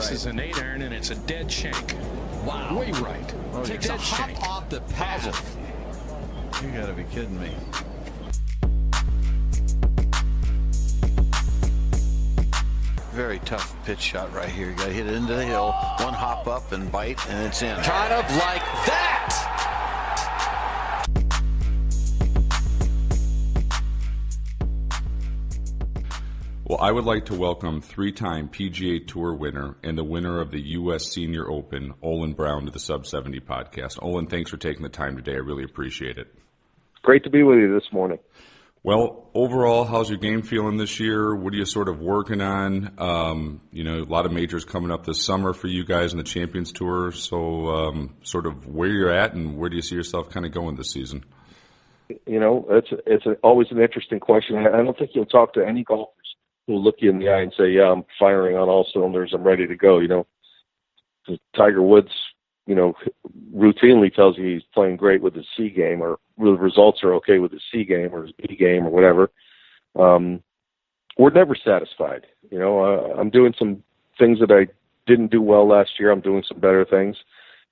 This is an 8-iron, and it's a dead shank. Wow. Way right. Oh, takes a hop off the path. You gotta be kidding me. Very tough pitch shot right here. You gotta hit it into the hill, one hop up and bite, and it's in. Kind of like that. Well, I would like to welcome three-time PGA Tour winner and the winner of the U.S. Senior Open, Olin Browne, to the Sub 70 podcast. Olin, thanks for taking the time today. I really appreciate it. Great to be with you this morning. Well, overall, how's your game feeling this year? What are you sort of working on? A lot of majors coming up this summer for you guys in the Champions Tour. So sort of where you're at and where do you see yourself kind of going this season? It's always an interesting question. I don't think you'll talk to any golfers who'll look you in the eye and say, yeah, I'm firing on all cylinders. I'm ready to go. Tiger Woods, routinely tells you he's playing great with his C game, or the results are okay with his C game or his B game or whatever. We're never satisfied. I'm doing some things that I didn't do well last year. I'm doing some better things,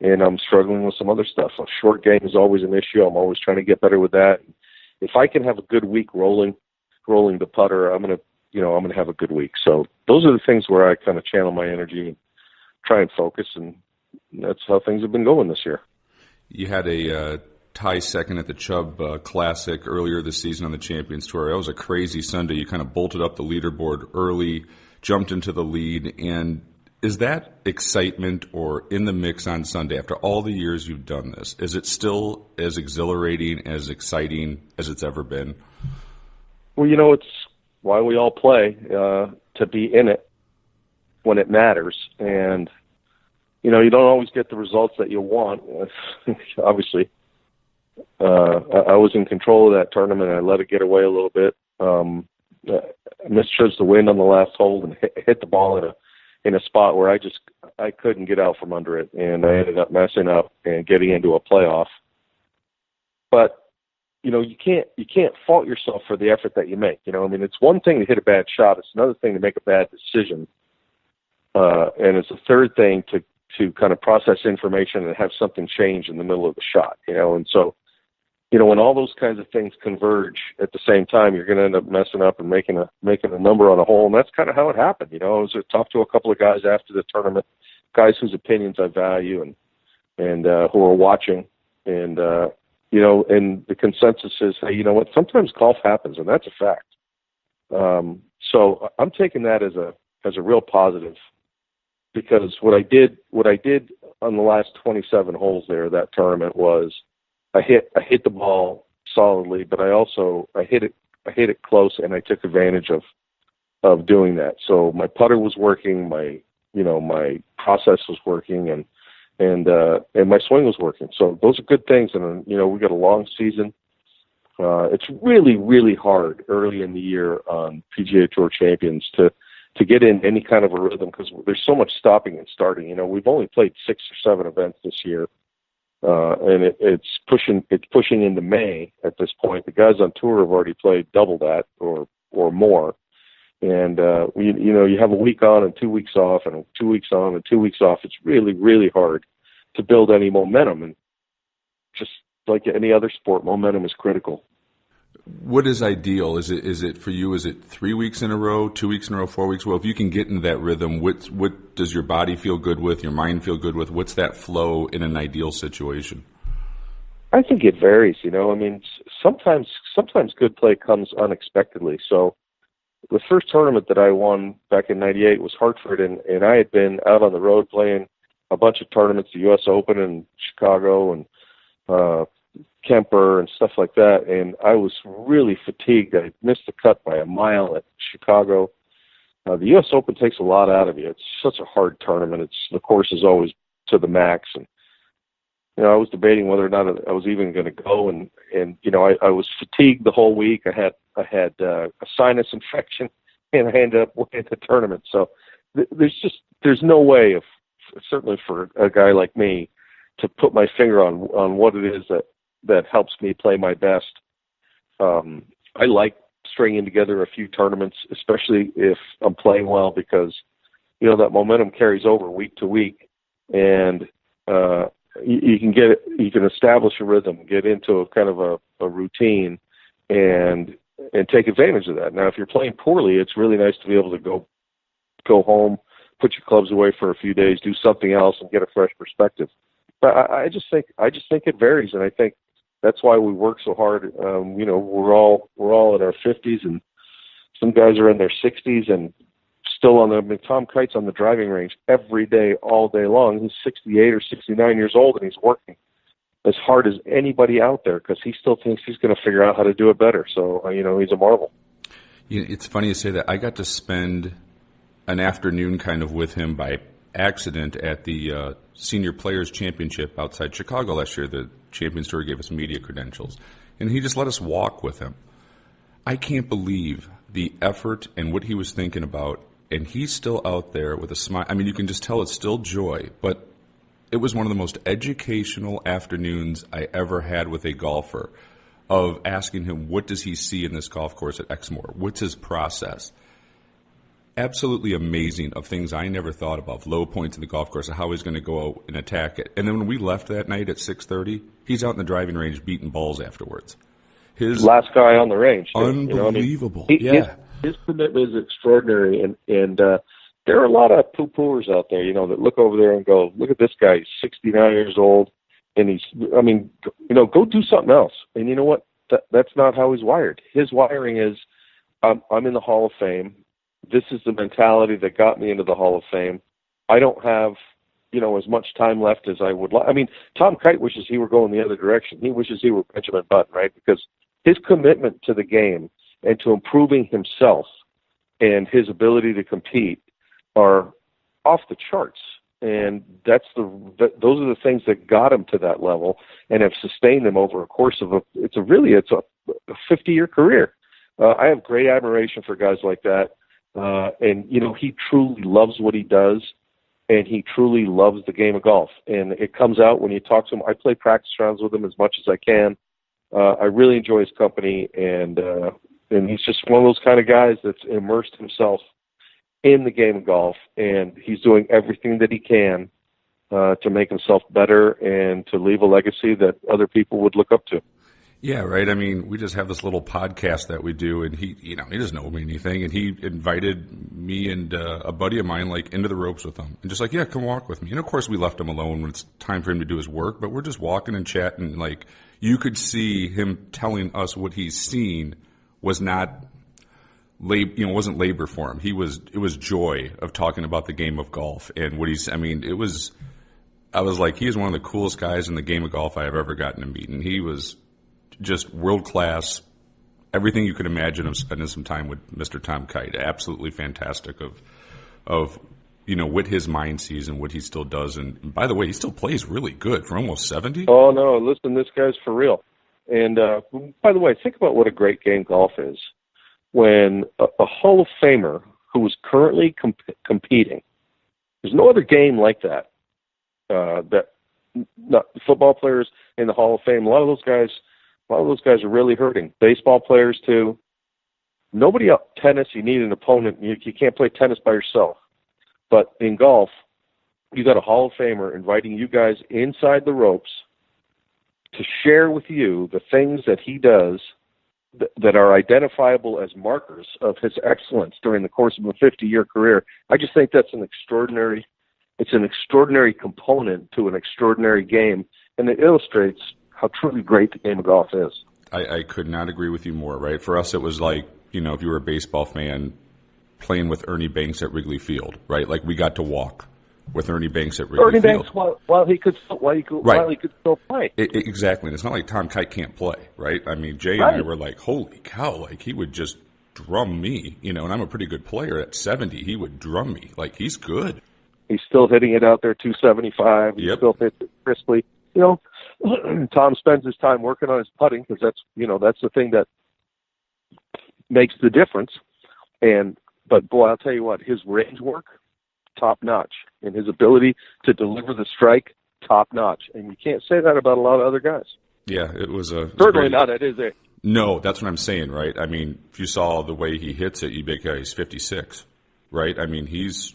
and I'm struggling with some other stuff. A short game is always an issue. I'm always trying to get better with that. If I can have a good week rolling the putter, I'm gonna have a good week. So those are the things where I kind of channel my energy and try and focus, and that's how things have been going this year. You had a tie second at the Chubb Classic earlier this season on the Champions Tour. That was a crazy Sunday. You kind of bolted up the leaderboard early, jumped into the lead, and is that excitement or in the mix on Sunday after all the years you've done this? Is it still as exhilarating, as exciting as it's ever been? Well, it's why we all play, to be in it when it matters. And, you don't always get the results that you want. Obviously, I was in control of that tournament. I let it get away a little bit. I misjudged the wind on the last hole and hit the ball in a spot where I couldn't get out from under it, and I ended up messing up and getting into a playoff. But you can't fault yourself for the effort that you make. It's one thing to hit a bad shot. It's another thing to make a bad decision. And it's a third thing to kind of process information and have something change in the middle of the shot, And so, when all those kinds of things converge at the same time, you're going to end up messing up and making a number on a hole. And that's kind of how it happened. I was talked to a couple of guys after the tournament, guys whose opinions I value and who are watching. And, and the consensus is, hey, you know what, sometimes golf happens, and that's a fact. So I'm taking that as a real positive, because what I did on the last 27 holes there, that tournament, was I hit the ball solidly, but I hit it close, and I took advantage of doing that. So my putter was working, my process was working, and my swing was working. So those are good things. And, we got a long season. It's really, really hard early in the year on PGA Tour Champions to get in any kind of a rhythm, because there's so much stopping and starting. We've only played 6 or 7 events this year. And it's pushing into May at this point. The guys on tour have already played double that or more. And, you have a week on and 2 weeks off, and 2 weeks on and 2 weeks off. It's really, really hard to build any momentum. And just like any other sport, momentum is critical. What is ideal? Is it for you? Is it 3 weeks in a row, 2 weeks in a row, 4 weeks? Well, if you can get into that rhythm, what does your body feel good with? Your mind feel good with? What's that flow in an ideal situation? I think it varies. Sometimes good play comes unexpectedly. So the first tournament that I won back in '98 was Hartford, and I had been out on the road playing a bunch of tournaments, the U.S. Open in Chicago and Kemper and stuff like that, and I was really fatigued. I missed the cut by a mile at Chicago. The U.S. Open takes a lot out of you. It's such a hard tournament. The course is always to the max, and I was debating whether or not I was even going to go, and I was fatigued the whole week. I had a sinus infection, and I ended up winning the tournament. So there's no way certainly for a guy like me, to put my finger on what it is that helps me play my best. I like stringing together a few tournaments, especially if I'm playing well, because that momentum carries over week to week, and you can establish a rhythm, get into a kind of a routine, and take advantage of that. Now, if you're playing poorly, it's really nice to be able to go home, put your clubs away for a few days, do something else, and get a fresh perspective. But I just think it varies, and I think that's why we work so hard. We're all in our 50s, and some guys are in their 60s, and still on Tom Kite's on the driving range every day, all day long. He's 68 or 69 years old, and he's working as hard as anybody out there because he still thinks he's going to figure out how to do it better. So, he's a marvel. It's funny you say that. I got to spend an afternoon kind of with him by accident at the Senior Players Championship outside Chicago last year. The Champions Tour gave us media credentials, and he just let us walk with him. I can't believe the effort and what he was thinking about, and he's still out there with a smile. I mean, you can just tell it's still joy, but it was one of the most educational afternoons I ever had with a golfer, of asking him, what does he see in this golf course at Exmoor? What's his process? Absolutely amazing, of things I never thought about, low points in the golf course, of how he's going to go out and attack it. And then when we left that night at 6:30, he's out in the driving range beating balls afterwards. His last guy on the range. Unbelievable. His commitment is extraordinary, and there are a lot of poo-pooers out there, that look over there and go, look at this guy, he's 69 years old, and go do something else. And you know what? That's not how he's wired. His wiring is, I'm in the Hall of Fame. This is the mentality that got me into the Hall of Fame. I don't have, as much time left as I would like. I mean, Tom Kite wishes he were going the other direction. He wishes he were Benjamin Button, right? Because his commitment to the game and to improving himself and his ability to compete are off the charts. And those are the things that got him to that level and have sustained him over a course of it's a 50-year career. I have great admiration for guys like that. And he truly loves what he does, and he truly loves the game of golf. And it comes out when you talk to him. I play practice rounds with him as much as I can. I really enjoy his company, and he's just one of those kind of guys that's immersed himself in the game of golf, and he's doing everything that he can to make himself better and to leave a legacy that other people would look up to. Yeah, right. I mean, we just have this little podcast that we do, and he doesn't know me anything, and he invited me and a buddy of mine into the ropes with him, and just yeah, come walk with me. And of course, we left him alone when it's time for him to do his work, but we're just walking and chatting. You could see him telling us what he's seen was not wasn't labor for him. It was joy of talking about the game of golf and what he's. I mean, I was like, he is one of the coolest guys in the game of golf I have ever gotten to meet, and he was just world class, everything you could imagine of spending some time with Mr. Tom Kite. Absolutely fantastic of what his mind sees and what he still does. And by the way, he still plays really good for almost 70. Oh no, listen, this guy's for real. And by the way, think about what a great game golf is. When a Hall of Famer who is currently competing, there's no other game like that. Football players in the Hall of Fame, a lot of those guys are really hurting. Baseball players too. Nobody else. Tennis, you need an opponent. You can't play tennis by yourself. But in golf, you got a Hall of Famer inviting you guys inside the ropes to share with you the things that he does that are identifiable as markers of his excellence during the course of a 50-year career. I just think that's an extraordinary component to an extraordinary game, and it illustrates how truly great the game of golf is. I could not agree with you more, right? For us, it was if you were a baseball fan, playing with Ernie Banks at Wrigley Field, right? We got to walk with Ernie Banks at Wrigley Field. Ernie Banks, while he could still play. Exactly. And it's not like Tom Kite can't play, right? I mean, Jay and I were like, holy cow, he would just drum me, and I'm a pretty good player. At 70, he would drum me. He's good. He's still hitting it out there, 275. He still hits it crisply. Tom spends his time working on his putting because that's the thing that makes the difference. But boy, I'll tell you what, his range work, top notch, and his ability to deliver the strike, top notch. And you can't say that about a lot of other guys. Yeah, it was certainly not at his age. No, that's what I'm saying, right? I mean, if you saw the way he hits it, you'd be like, he's 56, right? I mean, he's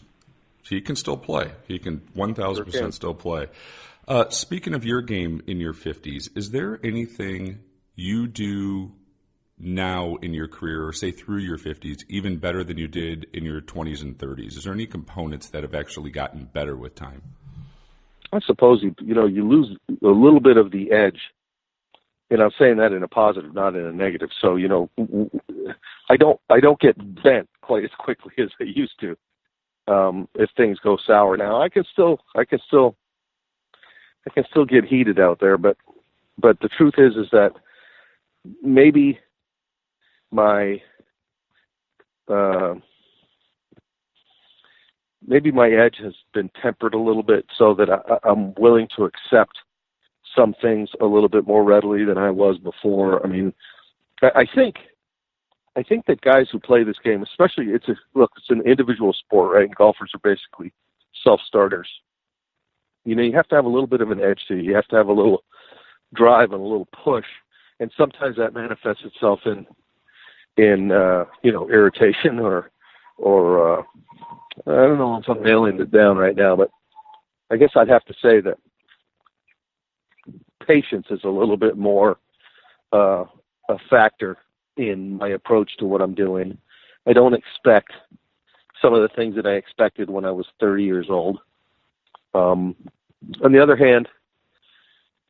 He can still play. He can 1,000% still play. Speaking of your game in your 50s, is there anything you do now in your career, or say through your 50s, even better than you did in your 20s and 30s? Is there any components that have actually gotten better with time? I suppose you lose a little bit of the edge, and I'm saying that in a positive, not in a negative. So I don't get bent quite as quickly as I used to. If things go sour now, I can still get heated out there, but the truth is that maybe my edge has been tempered a little bit so that I'm willing to accept some things a little bit more readily than I was before. I mean, I think that guys who play this game, especially it's an individual sport, right? And golfers are basically self-starters. You have to have a little bit of an edge to you. You have to have a little drive and a little push, and sometimes that manifests itself in irritation or I don't know if I'm nailing it down right now, but I guess I'd have to say that patience is a little bit more a factor in my approach to what I'm doing. I don't expect some of the things that I expected when I was 30 years old. On the other hand,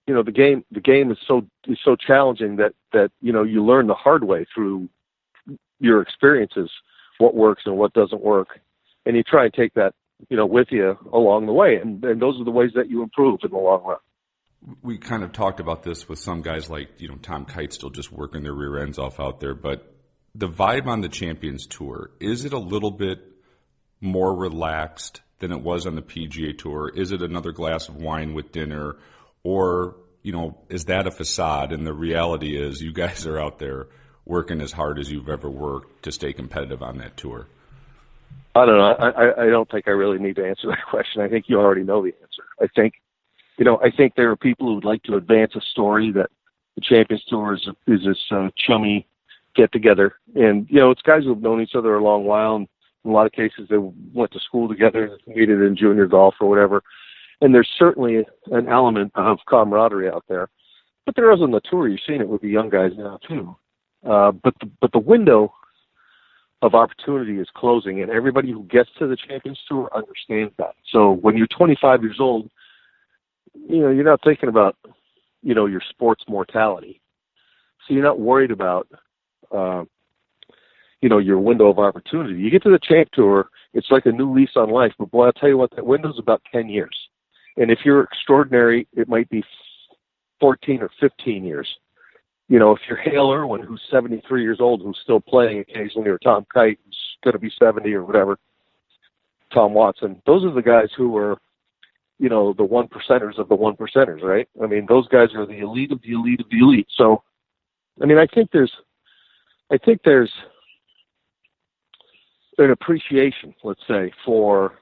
the game is so challenging that you learn the hard way through your experiences, what works and what doesn't work, and you try and take that with you along the way, and those are the ways that you improve in the long run. We kind of talked about this with some guys like Tom Kite still just working their rear ends off out there, but the vibe on the Champions Tour, is it a little bit more relaxed than it was on the PGA Tour? Is it another glass of wine with dinner, or is that a facade and the reality is you guys are out there working as hard as you've ever worked to stay competitive on that tour? I don't know. I don't think I really need to answer that question. I think you already know the answer. I think there are people who would like to advance a story that the Champions Tour is this chummy get-together. And, it's guys who have known each other a long while, and in a lot of cases they went to school together, competed in junior golf or whatever. And there's certainly an element of camaraderie out there. But there is on the tour. You've seen it with the young guys now, too. But the window of opportunity is closing, and everybody who gets to the Champions Tour understands that. So when you're 25 years old, you're not thinking about, your sports mortality. So you're not worried about, your window of opportunity. You get to the Champ Tour, it's like a new lease on life. But boy, I'll tell you what, that window's about 10 years. And if you're extraordinary, it might be 14 or 15 years. If you're Hale Irwin, who's 73 years old, who's still playing occasionally, or Tom Kite, who's going to be 70 or whatever, Tom Watson, those are the guys who are, the one percenters of the one percenters, right? I mean, those guys are the elite of the elite of the elite. So, I mean, I think there's an appreciation, let's say, for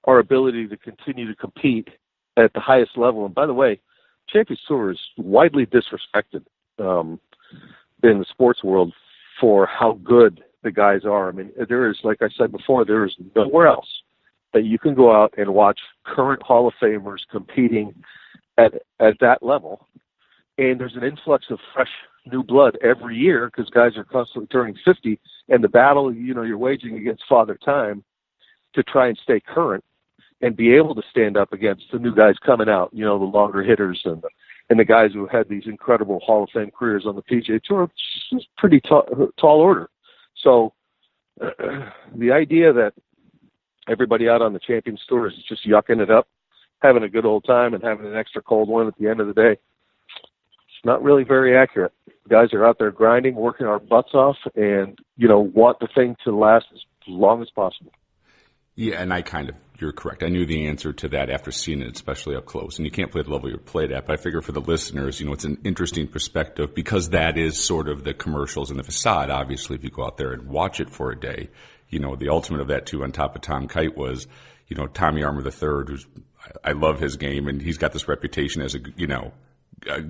our ability to continue to compete at the highest level. And by the way, Champions Tour is widely disrespected in the sports world for how good the guys are. I mean, there is, like I said before, there is nowhere else that you can go out and watch current Hall of Famers competing at that level. And there's an influx of fresh new blood every year because guys are constantly turning 50, and the battle, you're waging against Father Time to try and stay current and be able to stand up against the new guys coming out, the longer hitters and the guys who had these incredible Hall of Fame careers on the PGA Tour. It's pretty tall order. So the idea that everybody out on the Champions Tour is just yucking it up, having a good old time and having an extra cold one at the end of the day, it's not really very accurate. Guys are out there grinding, working our butts off, and, want the thing to last as long as possible. Yeah, and you're correct. I knew the answer to that after seeing it, especially up close. And you can't play the level you're played at, but I figure for the listeners, it's an interesting perspective because that is sort of the commercials and the facade. Obviously, if you go out there and watch it for a day, the ultimate of that too, on top of Tom Kite, was, Tommy Armour III, who's, I love his game, and he's got this reputation as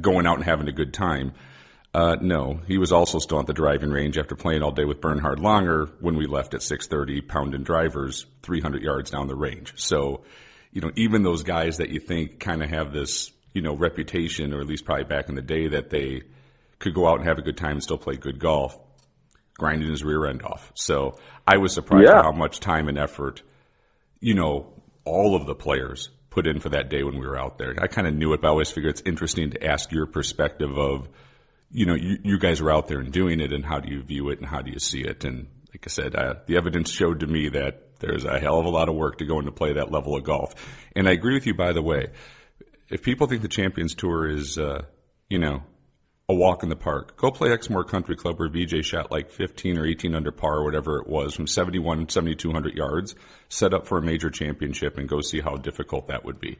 going out and having a good time. No, he was also still at the driving range after playing all day with Bernhard Langer when we left at 6:30, pounding drivers 300 yards down the range. So, even those guys that you think kind of have this, reputation, or at least probably back in the day, that they could go out and have a good time and still play good golf, grinding his rear end off. So I was surprised at how much time and effort, all of the players put in for that day when we were out there. I kind of knew it, but I always figured it's interesting to ask your perspective of, you guys were out there and doing it, and how do you view it and how do you see it? And like I said, the evidence showed to me that there's a hell of a lot of work to go into play that level of golf. And I agree with you, by the way. If people think the Champions Tour is, a walk in the park, go play Exmoor Country Club where VJ shot like 15 or 18 under par or whatever it was from 7,200 yards, set up for a major championship, and go see how difficult that would be.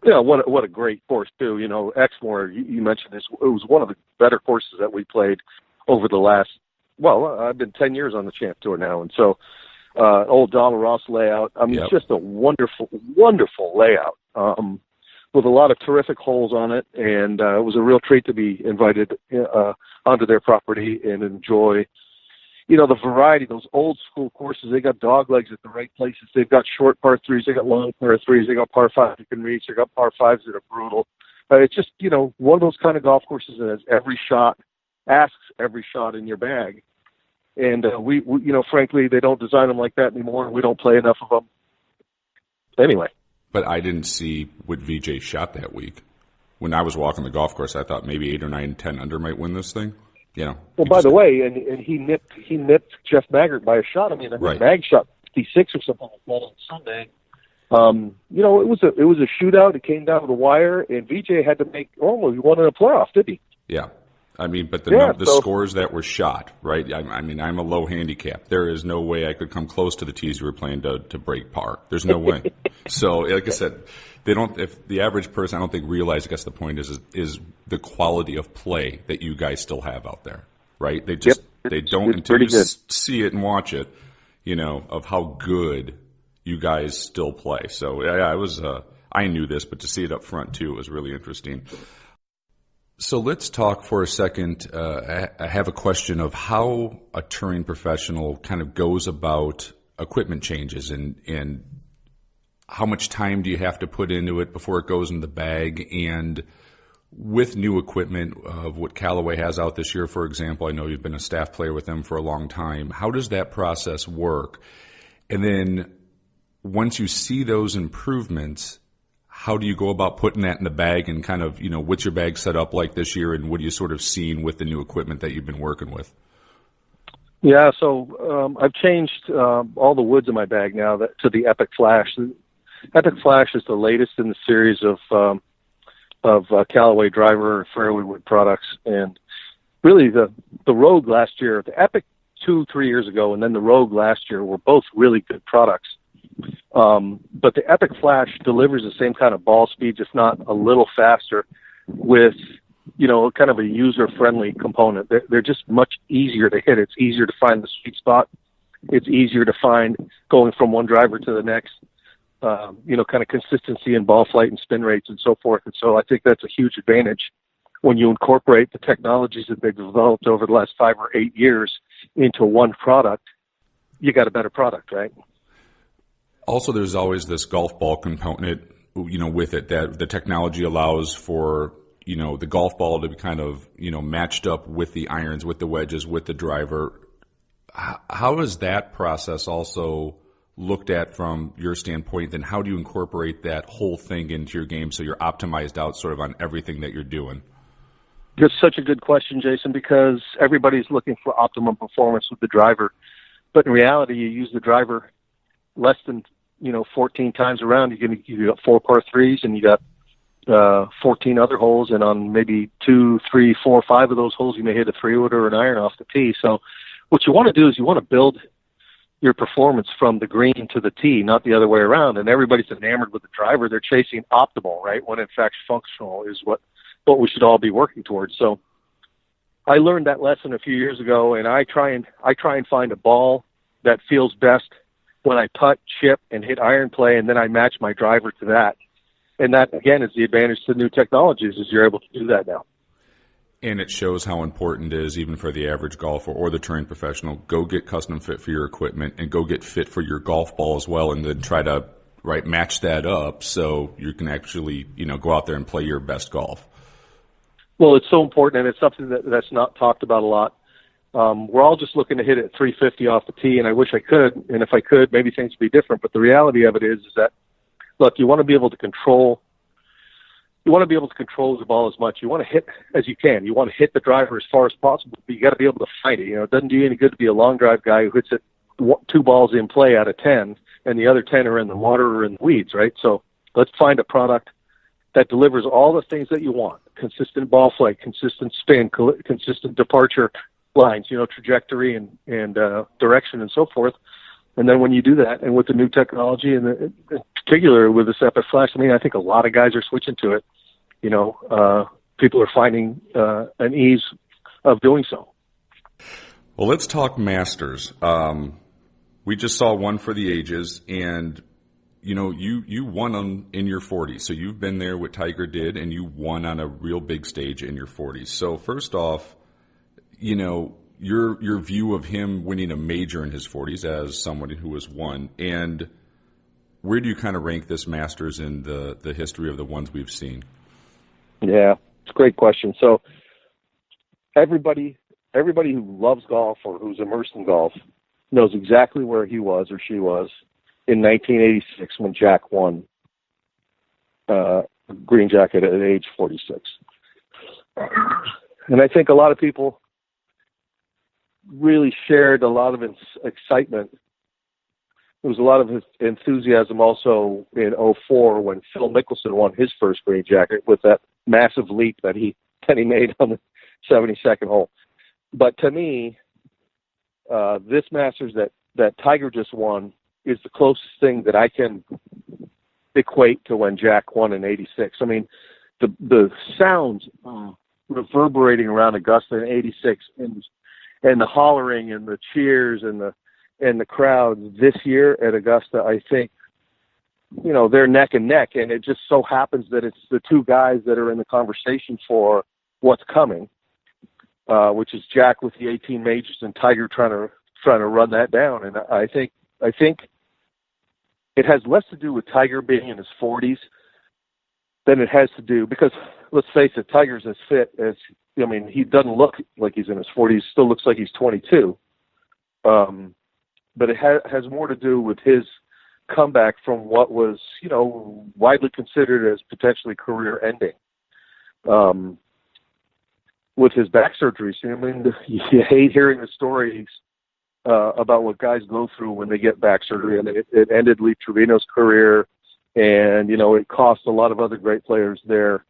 Yeah, what a great course too. Exmoor, you mentioned this. It was one of the better courses that we played over the last. Well, I've been 10 years on the Champ Tour now, and so old Donald Ross layout. I mean, It's just a wonderful, wonderful layout with a lot of terrific holes on it, and it was a real treat to be invited onto their property and enjoy. The variety, those old school courses, they got dog legs at the right places. They've got short par threes, they got long par threes, they got par fives you can reach, they got par fives that are brutal. It's just, one of those kind of golf courses that has asks every shot in your bag. And we frankly, they don't design them like that anymore. We don't play enough of them. Anyway. But I didn't see what VJ shot that week. When I was walking the golf course, I thought maybe 8 or 9, 10 under might win this thing. Well, by the way, and he nipped Jeff Maggart by a shot. I mean, I think Mag shot 56 or something like that on Sunday. It was a shootout. It came down to the wire, and VJ had to make almost he won in a playoff, did he? Yeah. I mean, but the scores that were shot, right? I mean, I'm a low handicap. There is no way I could come close to the tees we were playing to break par. There's no way. So, like I said, if the average person, I don't think realize, I guess the point is the quality of play that you guys still have out there, right? They don't until you see it and watch it, of how good you guys still play. So, I knew this, but to see it up front too was really interesting. So let's talk for a second. I have a question of how a touring professional kind of goes about equipment changes, and how much time do you have to put into it before it goes in the bag? And with new equipment of what Callaway has out this year, for example, I know you've been a staff player with them for a long time. How does that process work? And then once you see those improvements, how do you go about putting that in the bag, and kind of, what's your bag set up like this year, and what are you sort of seeing with the new equipment that you've been working with? Yeah, so I've changed all the woods in my bag now to the Epic Flash. The Epic Flash is the latest in the series of Callaway driver fairway wood products, and really the Rogue last year, the Epic 2-3 years ago, and then the Rogue last year were both really good products. But the Epic Flash delivers the same kind of ball speeds, if not a little faster, with, kind of a user-friendly component. They're just much easier to hit. It's easier to find the sweet spot. It's easier to find going from one driver to the next, kind of consistency in ball flight and spin rates and so forth. And so I think that's a huge advantage when you incorporate the technologies that they've developed over the last 5 or 8 years into one product. You got a better product, right? Also, there's always this golf ball component, with it, that the technology allows for, the golf ball to be kind of, matched up with the irons, with the wedges, with the driver. How is that process also looked at from your standpoint? Then how do you incorporate that whole thing into your game so you're optimized out sort of on everything that you're doing? That's such a good question, Jason, because everybody's looking for optimum performance with the driver. But in reality, you use the driver less than 14 times around. You got 4 par threes, and you got 14 other holes, and on maybe 2, 3, 4, 5 of those holes, you may hit a 3-wood or an iron off the tee. So what you want to do is you want to build your performance from the green to the tee, not the other way around. And everybody's enamored with the driver. They're chasing optimal, right? When in fact functional is what we should all be working towards. So I learned that lesson a few years ago, and I try and find a ball that feels best when I putt, chip, and hit iron play, and then I match my driver to that. And that, again, is the advantage to new technologies, is you're able to do that now. And it shows how important it is, even for the average golfer or the trained professional. Go get custom fit for your equipment and go get fit for your golf ball as well, and then try to match that up so you can actually go out there and play your best golf. Well, it's so important, and it's something that's not talked about a lot. We're all just looking to hit it 350 off the tee, and I wish I could. And if I could, maybe things would be different. But the reality of it is that, look, you want to be able to control. You want to be able to control the ball as much. You want to hit as you can. You want to hit the driver as far as possible, but you got to be able to find it. It doesn't do you any good to be a long drive guy who hits it 2 balls in play out of 10, and the other 10 are in the water or in the weeds, right? So let's find a product that delivers all the things that you want: consistent ball flight, consistent spin, consistent departure lines, trajectory and direction and so forth. And then when you do that, and with the new technology, and in particular with this Epic Flash, I think a lot of guys are switching to it. People are finding an ease of doing so. Well, let's talk Masters. We just saw one for the ages, and you won them in your 40s. So you've been there what Tiger did, and you won on a real big stage in your 40s. So first off, your view of him winning a major in his 40s as someone who has won, and where do you kind of rank this Masters in the history of the ones we've seen? Yeah, it's a great question. So everybody who loves golf or who's immersed in golf knows exactly where he was or she was in 1986 when Jack won Green Jacket at age 46. And I think a lot of people really shared a lot of excitement. There was a lot of enthusiasm also in 2004 when Phil Mickelson won his first Green Jacket with that massive leap that he made on the 72nd hole. But to me, this Masters that Tiger just won is the closest thing that I can equate to when Jack won in '86. The sounds reverberating around Augusta in '86 and the hollering and the cheers and the crowds this year at Augusta, I think, they're neck and neck, and it just so happens that it's the two guys that are in the conversation for what's coming, which is Jack with the 18 majors and Tiger trying to run that down. And I think it has less to do with Tiger being in his 40s than it has to do, because let's face it, Tiger's as fit as, he doesn't look like he's in his 40s, still looks like he's 22. But it has more to do with his comeback from what was, widely considered as potentially career ending. With his back surgery. You hate hearing the stories about what guys go through when they get back surgery. It ended Lee Trevino's career, and, it cost a lot of other great players their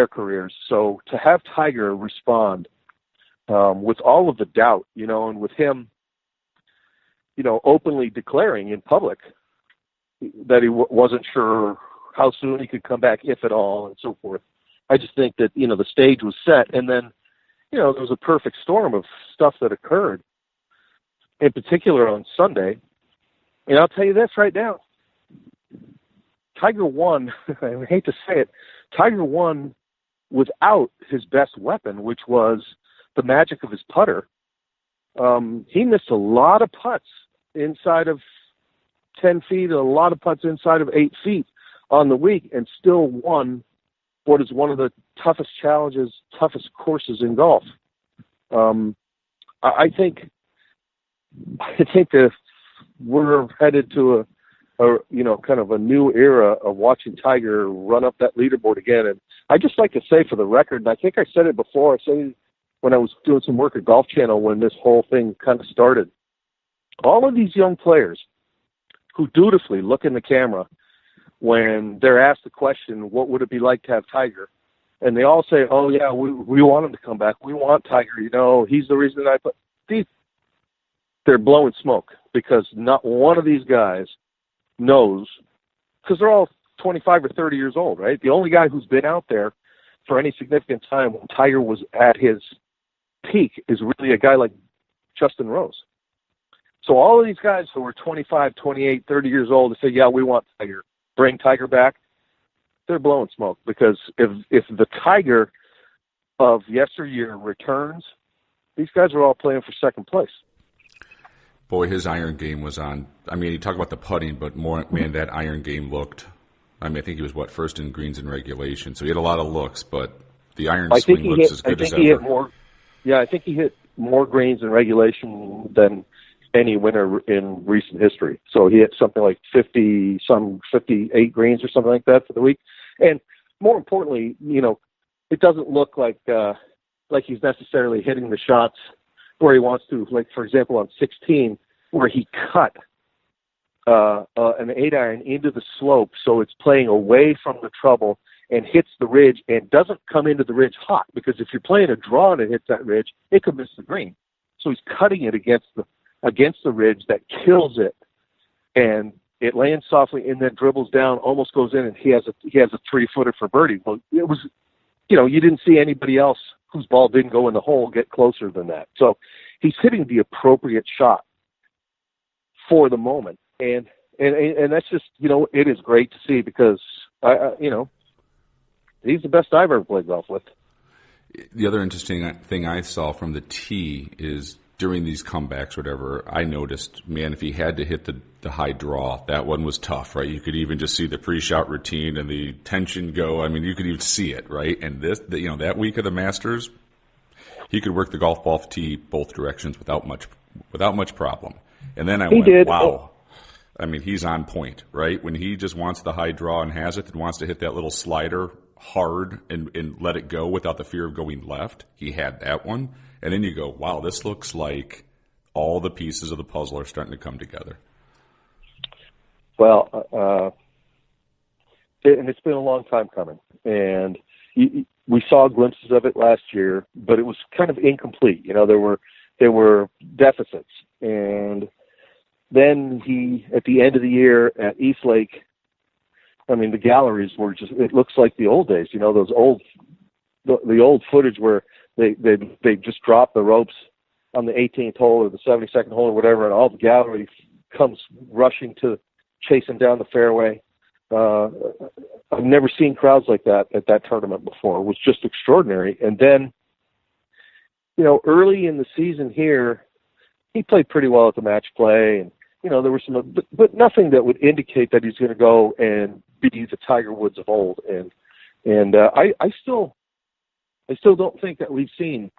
careers. So to have Tiger respond with all of the doubt, and with him, openly declaring in public that he wasn't sure how soon he could come back, if at all, and so forth. I just think that, the stage was set, and then, there was a perfect storm of stuff that occurred, in particular on Sunday. And I'll tell you this right now, Tiger won, I hate to say it, Tiger won without his best weapon, which was the magic of his putter. He missed a lot of putts inside of 10 feet, a lot of putts inside of 8 feet on the week, and still won what is one of the toughest challenges, toughest courses in golf. I think that we're headed to a kind of a new era of watching Tiger run up that leaderboard again. And I just like to say, for the record, and I think I said it before, I said it when I was doing some work at Golf Channel when this whole thing kind of started. All of these young players who dutifully look in the camera when they're asked the question, what would it be like to have Tiger? And they all say, oh, yeah, we want him to come back. We want Tiger. He's the reason I put these. They're blowing smoke, because not one of these guys knows, because they're all 25 or 30 years old, right? The only guy who's been out there for any significant time when Tiger was at his peak is really a guy like Justin Rose. So all of these guys who are 25, 28, 30 years old to say, yeah, we want Tiger, bring Tiger back, they're blowing smoke, because if the Tiger of yesteryear returns, these guys are all playing for second place. Boy, his iron game was on. I mean, you talk about the putting, but more, man, that iron game looked. I mean, I think he was, first in greens in regulation, so he had a lot of looks, but the iron swing looks as good as ever. I think he hit more greens in regulation than any winner in recent history. So he hit something like 58 greens or something like that for the week. And more importantly, it doesn't look like he's necessarily hitting the shots where he wants to. Like, for example, on 16, where he cut an 8-iron into the slope, so it's playing away from the trouble and hits the ridge and doesn't come into the ridge hot, because if you're playing a draw and it hits that ridge, it could miss the green. So he's cutting it against the ridge that kills it, and it lands softly and then dribbles down, almost goes in, and he has a 3-footer for birdie. Well, it was, you didn't see anybody else whose ball didn't go in the hole get closer than that. So he's hitting the appropriate shot for the moment, and that's just, it is great to see, because he's the best I've ever played golf with. The other interesting thing I saw from the tee is during these comebacks, whatever, I noticed, man, if he had to hit the high draw, that one was tough, right? You could even just see the pre-shot routine and the tension go. I mean, you could even see it, right? And that week of the Masters, he could work the golf ball tee both directions without much problem. And then I went, wow. I mean, he's on point, right? When he just wants the high draw and has it and wants to hit that little slider hard and let it go without the fear of going left, he had that one. And then you go, wow, this looks like all the pieces of the puzzle are starting to come together. Well, and it's been a long time coming. And we saw glimpses of it last year, but it was kind of incomplete. There were deficits. And then at the end of the year at Eastlake, I mean, the galleries were just, it looks like the old days, those the old footage where they just drop the ropes on the 18th hole or the 72nd hole or whatever, and all the gallery comes rushing to chase him down the fairway. I've never seen crowds like that at that tournament before. It was just extraordinary. And then, early in the season here, he played pretty well at the match play, and there were some, but nothing that would indicate that he's going to go and be the Tiger Woods of old. And I still don't think that we've seen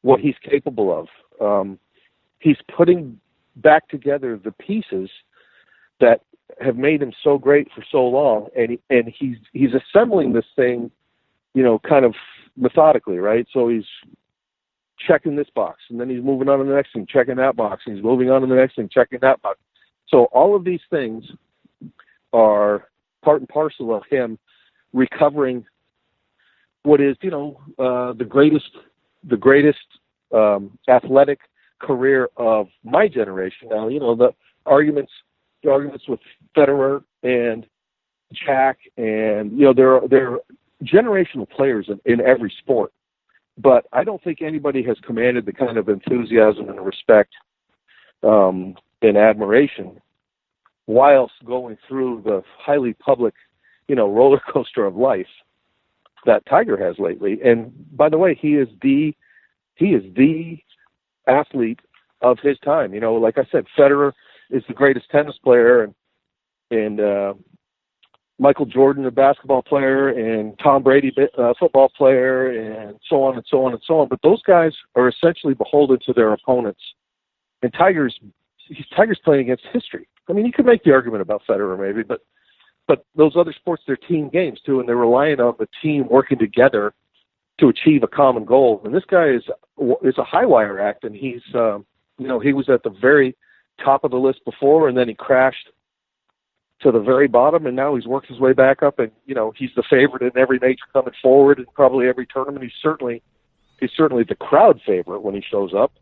what he's capable of. He's putting back together the pieces that have made him so great for so long, and he's assembling this thing, kind of methodically, right? So he's checking this box, and then he's moving on to the next thing, checking that box, and he's moving on to the next thing, checking that box. So all of these things are part and parcel of him recovering what is, the greatest athletic career of my generation. Now, the arguments with Federer and Jack, and there are generational players in every sport. But I don't think anybody has commanded the kind of enthusiasm and respect and admiration whilst going through the highly public, roller coaster of life that Tiger has lately. And by the way, he is the athlete of his time. Like I said, Federer is the greatest tennis player, and Michael Jordan, a basketball player, and Tom Brady, a football player, and so on and so on and so on. But those guys are essentially beholden to their opponents. And Tiger's playing against history. I mean, you could make the argument about Federer maybe, but those other sports, they're team games too, and they're relying on the team working together to achieve a common goal. And this guy is a high wire act, and he's he was at the very top of the list before, and then he crashed to the very bottom, and now he's worked his way back up, and he's the favorite in every major coming forward, and probably every tournament. He's certainly the crowd favorite when he shows up,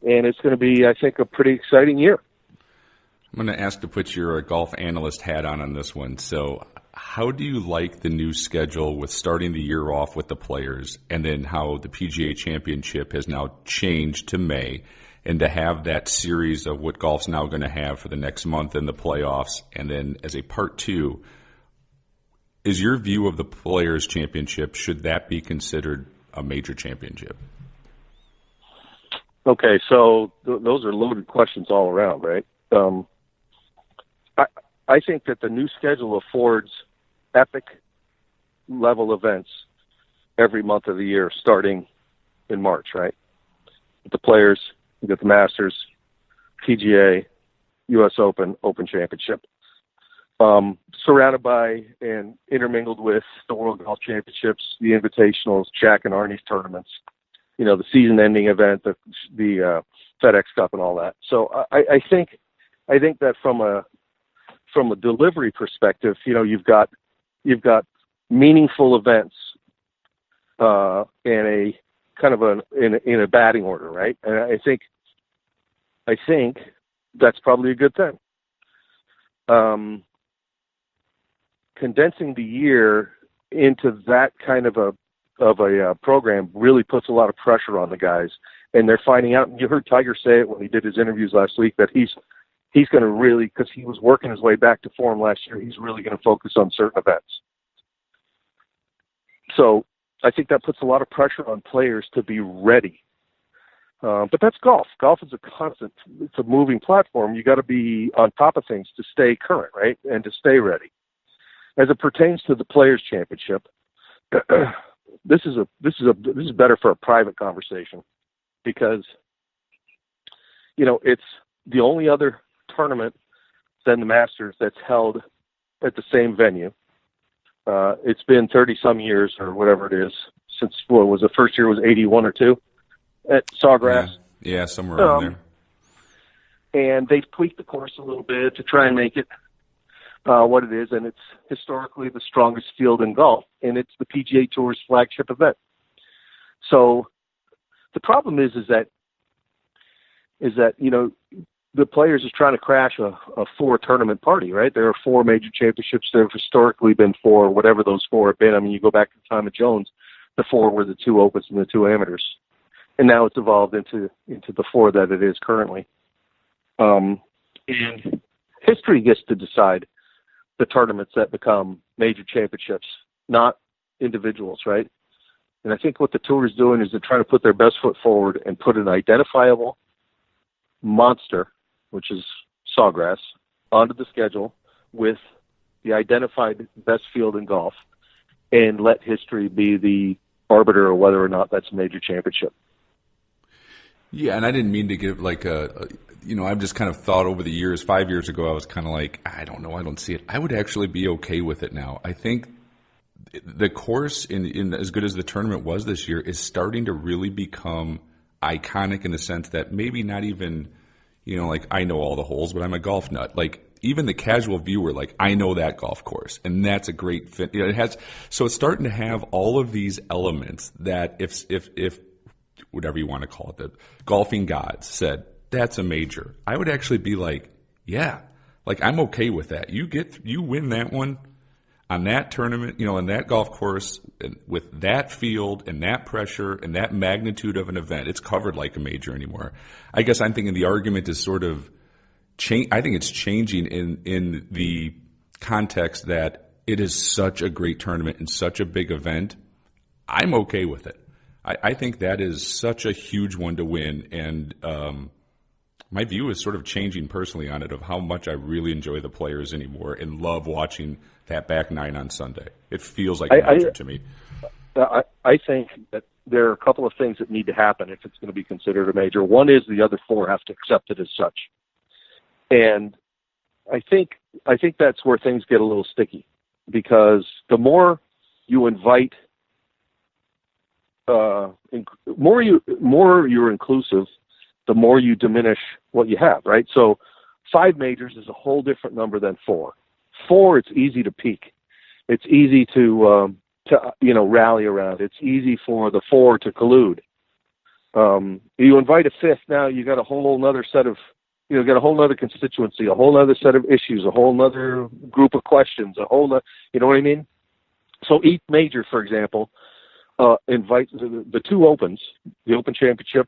and it's going to be, I think, a pretty exciting year. I'm going to ask to put your golf analyst hat on this one. So how do you like the new schedule with starting the year off with the players, and then how the PGA Championship has now changed to May, and to have that series of what golf's now going to have for the next month in the playoffs? And then as a part two, is your view of the Players Championship, should that be considered a major championship? Okay, so those are loaded questions all around, right? I think that the new schedule affords epic level events every month of the year, starting in March, right? With the Players, you got the Masters, PGA, U.S. Open, Open Championship, surrounded by and intermingled with the World Golf Championships, the Invitationals, Jack and Arnie's tournaments, the season-ending event, the FedEx Cup, and all that. So I think that from a delivery perspective, you've got meaningful events in a kind of in a batting order, right? And I think that's probably a good thing. Condensing the year into that kind of a program really puts a lot of pressure on the guys, and they're finding out. And you heard Tiger say it when he did his interviews last week, that he's going to really, because he was working his way back to form last year, he's really going to focus on certain events. So I think that puts a lot of pressure on players to be ready. But that's golf. Golf is a constant. It's a moving platform. You got to be on top of things to stay current, right, and to stay ready. As it pertains to the Players Championship, this is better for a private conversation, because it's the only other tournament than the Masters that's held at the same venue. It's been 30-some years or whatever it is since, what was the first year, was 81 or 2 at Sawgrass. Yeah, somewhere around there. And they've tweaked the course a little bit to try and make it what it is, and it's historically the strongest field in golf, and it's the PGA Tour's flagship event. So the problem is that the Players is trying to crash a 4-tournament party, right? There are 4 major championships. There have historically been 4, whatever those 4 have been. I mean, you go back to the time of Jones, the 4 were the 2 Opens and the 2 Amateurs. And now it's evolved into the 4 that it is currently. And history gets to decide the tournaments that become major championships, not individuals, right? And I think what the Tour is doing is they're trying to put their best foot forward and put an identifiable monster, which is Sawgrass, onto the schedule with the identified best field in golf, and let history be the arbiter of whether or not that's a major championship. Yeah, and I didn't mean to give I've just kind of thought over the years. 5 years ago, I was kind of like, I don't know, I don't see it. I would actually be okay with it now. I think the course, in as good as the tournament was this year, is starting to really become iconic in the sense that maybe not even, I know all the holes, but I'm a golf nut. Like, even the casual viewer, I know that golf course, and that's a great fit. So it's starting to have all of these elements that if whatever you want to call it, the golfing gods said, that's a major, I would actually be like, yeah, I'm okay with that. You win that one on that tournament, on that golf course, with that field and that pressure and that magnitude of an event. It's covered like a major anymore. I guess I'm thinking the argument is sort of I think it's changing in the context that it is such a great tournament and such a big event. I'm okay with it. I think that is such a huge one to win, and my view is sort of changing personally on it, of how much I really enjoy the Players anymore and love watching that back 9 on Sunday. It feels like a major to me. I think that there are a couple of things that need to happen if it's going to be considered a major. One is the other 4 have to accept it as such. And I think that's where things get a little sticky, because the more you invite, more you're inclusive, the more you diminish what you have, right? So 5 majors is a whole different number than 4. 4, it's easy to peak. It's easy to rally around. It's easy for the 4 to collude. You invite a 5th, now you got a whole other set of, got a whole other constituency, a whole other set of issues, a whole other group of questions, you know what I mean? So each major, for example, invites the 2 Opens, the Open Championship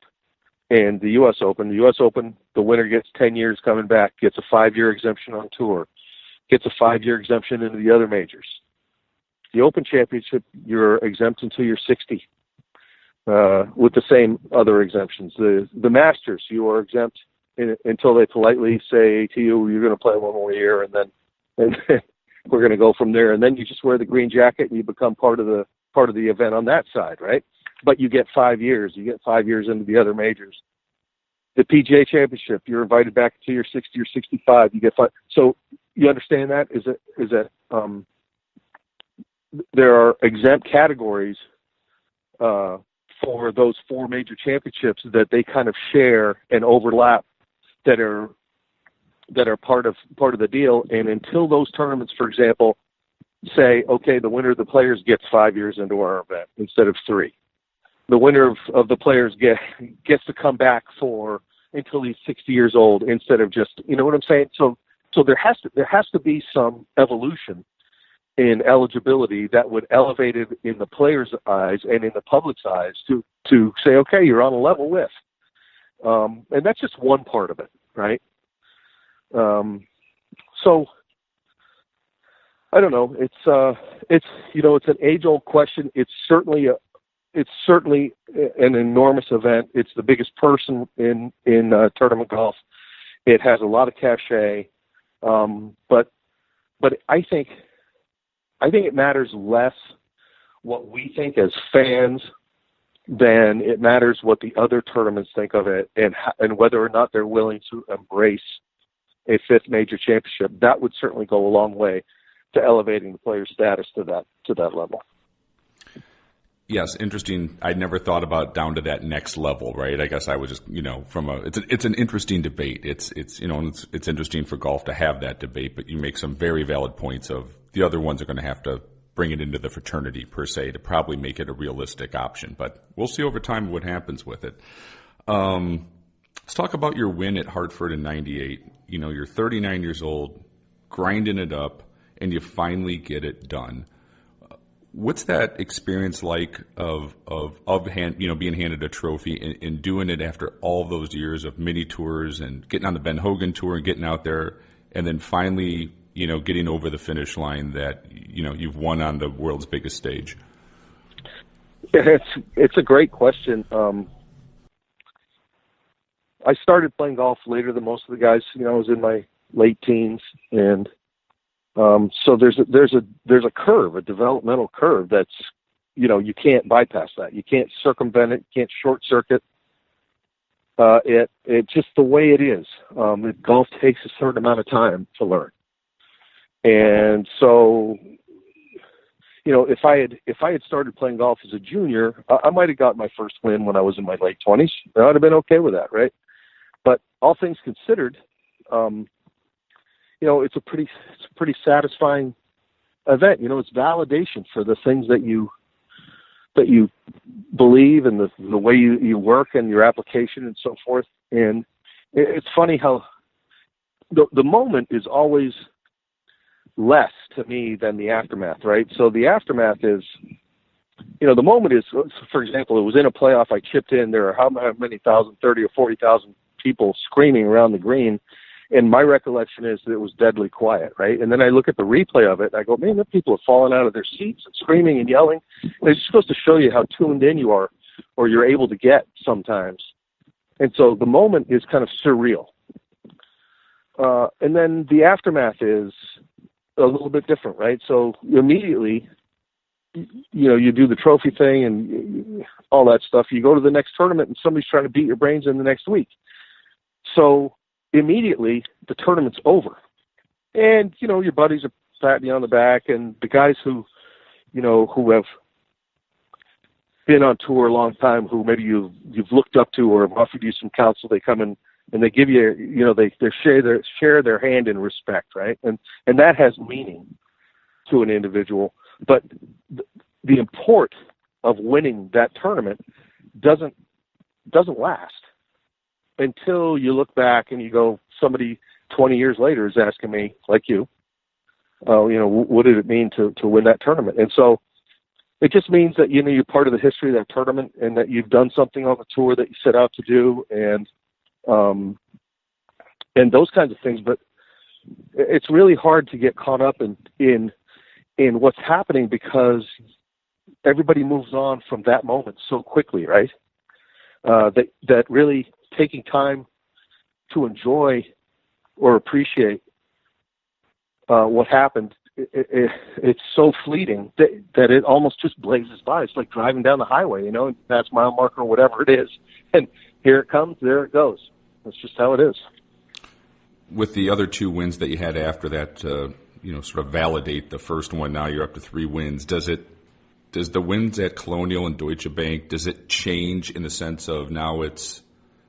and the U.S. Open. The U.S. Open, the winner gets 10 years coming back, gets a 5-year exemption on tour, gets a 5-year exemption into the other majors. The Open Championship, you're exempt until you're 60. with the same other exemptions. The Masters, you are exempt until they politely say to you, you're going to play one more year, and then we're going to go from there. And then you just wear the green jacket and you become part of the event on that side, right? But you get 5 years. You get 5 years into the other majors. The PGA Championship, you're invited back until you're 60 or 65. You get 5. So you understand that? Is that there are exempt categories for those 4 major championships that they kind of share and overlap, that are part of the deal. And until those tournaments, for example, say, okay, the winner of the Players gets 5 years into our event instead of 3. The winner of the Players gets to come back until he's 60 years old instead of just, you know what I'm saying? So there has to be some evolution in eligibility that would elevate it in the players' eyes and in the public's eyes to say, okay, you're on a level with. And that's just one part of it, right? So I don't know. It's an age-old question. It's certainly an enormous event. It's the biggest purse in tournament golf. It has a lot of cachet, but I think it matters less what we think as fans than it matters what the other tournaments think of it, and whether or not they're willing to embrace a 5th major championship. That would certainly go a long way to elevating the player's status to that level. Yes, interesting. I never thought about down to that next level, right? I guess I was just, it's an interesting debate. It's interesting for golf to have that debate, but you make some very valid points of the other ones are going to have to bring it into the fraternity per se to probably make it a realistic option, but we'll see over time what happens with it. Let's talk about your win at Hartford in '98. You're 39 years old, grinding it up, and you finally get it done. What's that experience like of being handed a trophy and doing it after all those years of mini tours and getting on the Ben Hogan tour and getting out there and then finally, getting over the finish line that, you've won on the world's biggest stage? It's a great question. I started playing golf later than most of the guys. I was in my late teens, and so there's a curve, a developmental curve that's, you can't bypass that. You can't circumvent it. You can't short circuit. It's just the way it is. Golf takes a certain amount of time to learn. And so, if I had started playing golf as a junior, I might have got my first win when I was in my late 20s. I would have been okay with that, right? But all things considered, it's a pretty satisfying event. It's validation for the things that you believe and the way you work and your application and so forth. And it's funny how the moment is always less to me than the aftermath, right? So the aftermath is, the moment is, for example, it was in a playoff. I chipped in. There are how many thousand, 30 or 40,000 people screaming around the green. And my recollection is that it was deadly quiet, right? And then I look at the replay of it, and I go, man, the people are falling out of their seats and screaming and yelling. And it's supposed to show you how tuned in you are, or you're able to get sometimes. And so the moment is kind of surreal. And then the aftermath is a little bit different, right? So immediately, you do the trophy thing and all that stuff. You go to the next tournament, and somebody's trying to beat your brains in the next week. So immediately the tournament's over, and your buddies are patting you on the back, and the guys who have been on tour a long time, who maybe you've looked up to or have offered you some counsel, they come in and they give you, they share their hand in respect, right? And that has meaning to an individual. But the import of winning that tournament doesn't last until you look back and you go, somebody 20 years later is asking me, like you, what did it mean to win that tournament? And so it just means that, you're part of the history of that tournament, and that you've done something on the tour that you set out to do, and those kinds of things. But it's really hard to get caught up in what's happening, because everybody moves on from that moment so quickly, right? That really taking time to enjoy or appreciate what happened, it's so fleeting that it almost just blazes by. It's like driving down the highway, pass mile marker or whatever it is, and here it comes, there it goes. That's just how it is. With the other 2 wins that you had after that, sort of validate the first one. Now you're up to 3 wins. Does the wins at Colonial and Deutsche Bank, does it change in the sense of now it's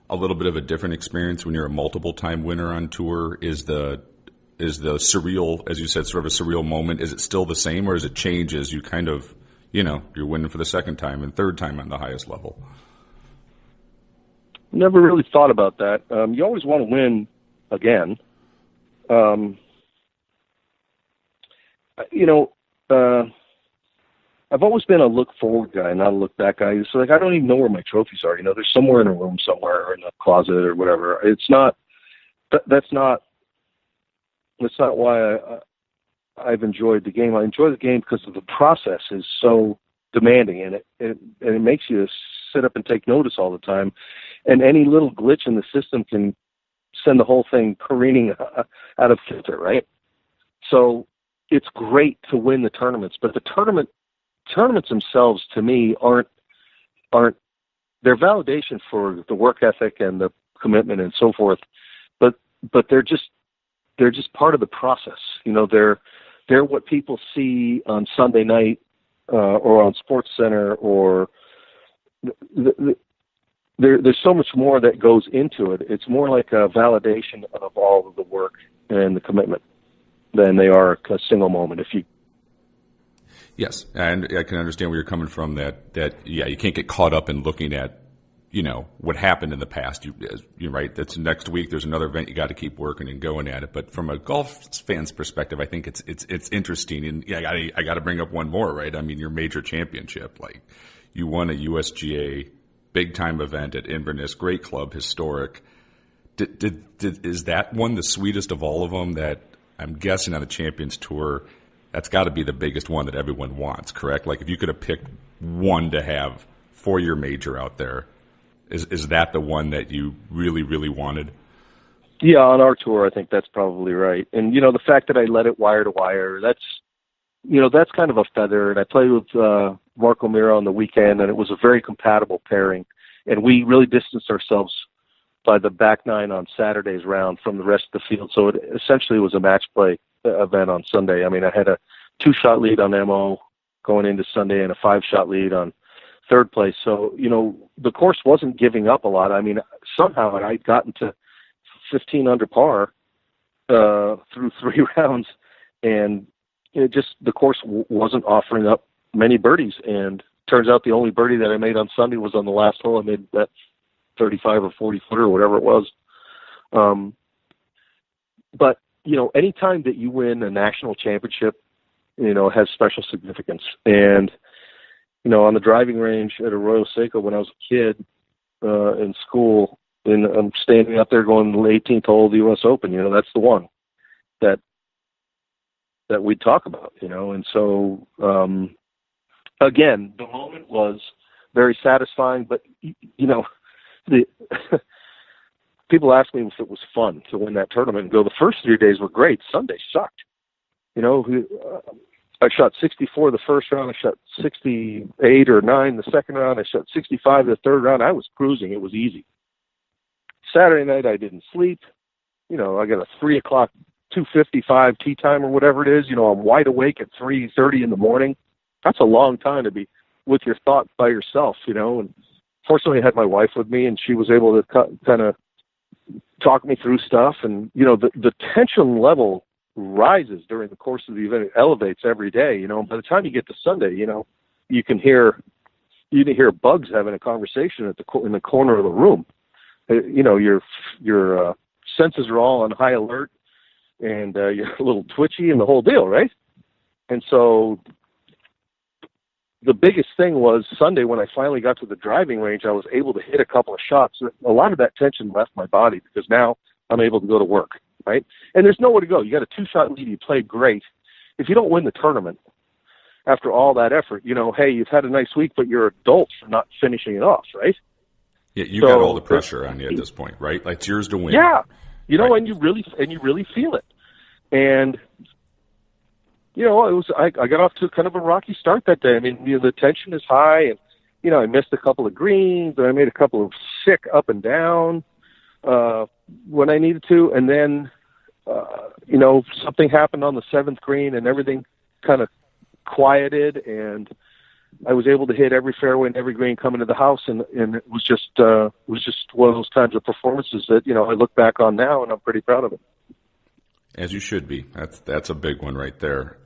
a little bit of a different experience when you're a multiple-time winner on tour? Is the surreal, as you said, sort of a surreal moment, is it still the same, or does it change as you kind of, you're winning for the second time and third time on the highest level? Never really thought about that. You always want to win again. I've always been a look-forward guy, not a look-back guy. So, I don't even know where my trophies are. They're somewhere in a room somewhere or in a closet or whatever. It's not. That's not why I've enjoyed the game. I enjoy the game because of the process is so demanding, and it makes you sit up and take notice all the time. And any little glitch in the system can send the whole thing careening out of kilter, right? So it's great to win the tournaments, but the tournaments themselves, to me, aren't they're validation for the work ethic and the commitment and so forth, but they're just part of the process. They're what people see on Sunday night or on Sports Center, or there's so much more that goes into it. It's more like a validation of all of the work and the commitment than they are a single moment. Yes, and I can understand where you're coming from. That you can't get caught up in looking at what happened in the past. You're right. That's next week. There's another event. You got to keep working and going at it. But from a golf fan's perspective, I think it's interesting. And I got to bring up one more. Right. I mean, your major championship. Like, you won a USGA big time event at Inverness. Great club, historic. Is that one the sweetest of all of them? That I'm guessing on the Champions Tour, that's got to be the biggest one that everyone wants. Correct? Like, if you could have picked one to have for your major out there, is that the one that you really, really wanted? Yeah, on our tour, I think that's probably right. And, the fact that I led it wire to wire, that's kind of a feather. And I played with Marco Mira on the weekend, and it was a very compatible pairing. And we really distanced ourselves by the back nine on Saturday's round from the rest of the field. So it essentially was a match play event on Sunday. I mean, I had a 2-shot lead on MO going into Sunday and a 5-shot lead on third place. So, the course wasn't giving up a lot. I mean, somehow I'd gotten to 15 under par through 3 rounds, and the course wasn't offering up many birdies. And turns out the only birdie that I made on Sunday was on the last hole. I made that 35 or 40 footer or whatever it was. But, anytime that you win a national championship, has special significance. And, on the driving range at Arroyo Seco when I was a kid in school, and I'm standing out there going to the 18th hole of the U.S. Open, that's the one that we talk about, And so, again, the moment was very satisfying, but, people ask me if it was fun to win that tournament and go, the first 3 days were great. Sunday sucked. I shot 64 the first round. I shot 68 or 9 the second round. I shot 65 the third round. I was cruising. It was easy. Saturday night, I didn't sleep. I got a 3 o'clock, 2:55 tee time or whatever it is. I'm wide awake at 3:30 in the morning. That's a long time to be with your thoughts by yourself, And fortunately, I had my wife with me, and she was able to kind of talk me through stuff. And, the tension level rises during the course of the event. It elevates every day, By the time you get to Sunday, you can hear bugs having a conversation in the corner of the room. Your senses are all on high alert, and you're a little twitchy and the whole deal, right? And so the biggest thing was Sunday when I finally got to the driving range, I was able to hit a couple of shots. A lot of that tension left my body because now I'm able to go to work, right? And there's nowhere to go. You got a 2-shot lead. You played great. If you don't win the tournament, after all that effort, hey, you've had a nice week, but you're adults for not finishing it off, right? Yeah, you got all the pressure on you at this point, right? Like, it's yours to win. Yeah, right. and you really feel it. And I got off to kind of a rocky start that day. I mean, the tension is high, and I missed a couple of greens, and I made a couple of sick up and down when I needed to, and then something happened on the 7th green, and everything kind of quieted, and I was able to hit every fairway and every green coming to the house, and it was just one of those kinds of performances that I look back on now, and I'm pretty proud of it. As you should be. That's a big one right there.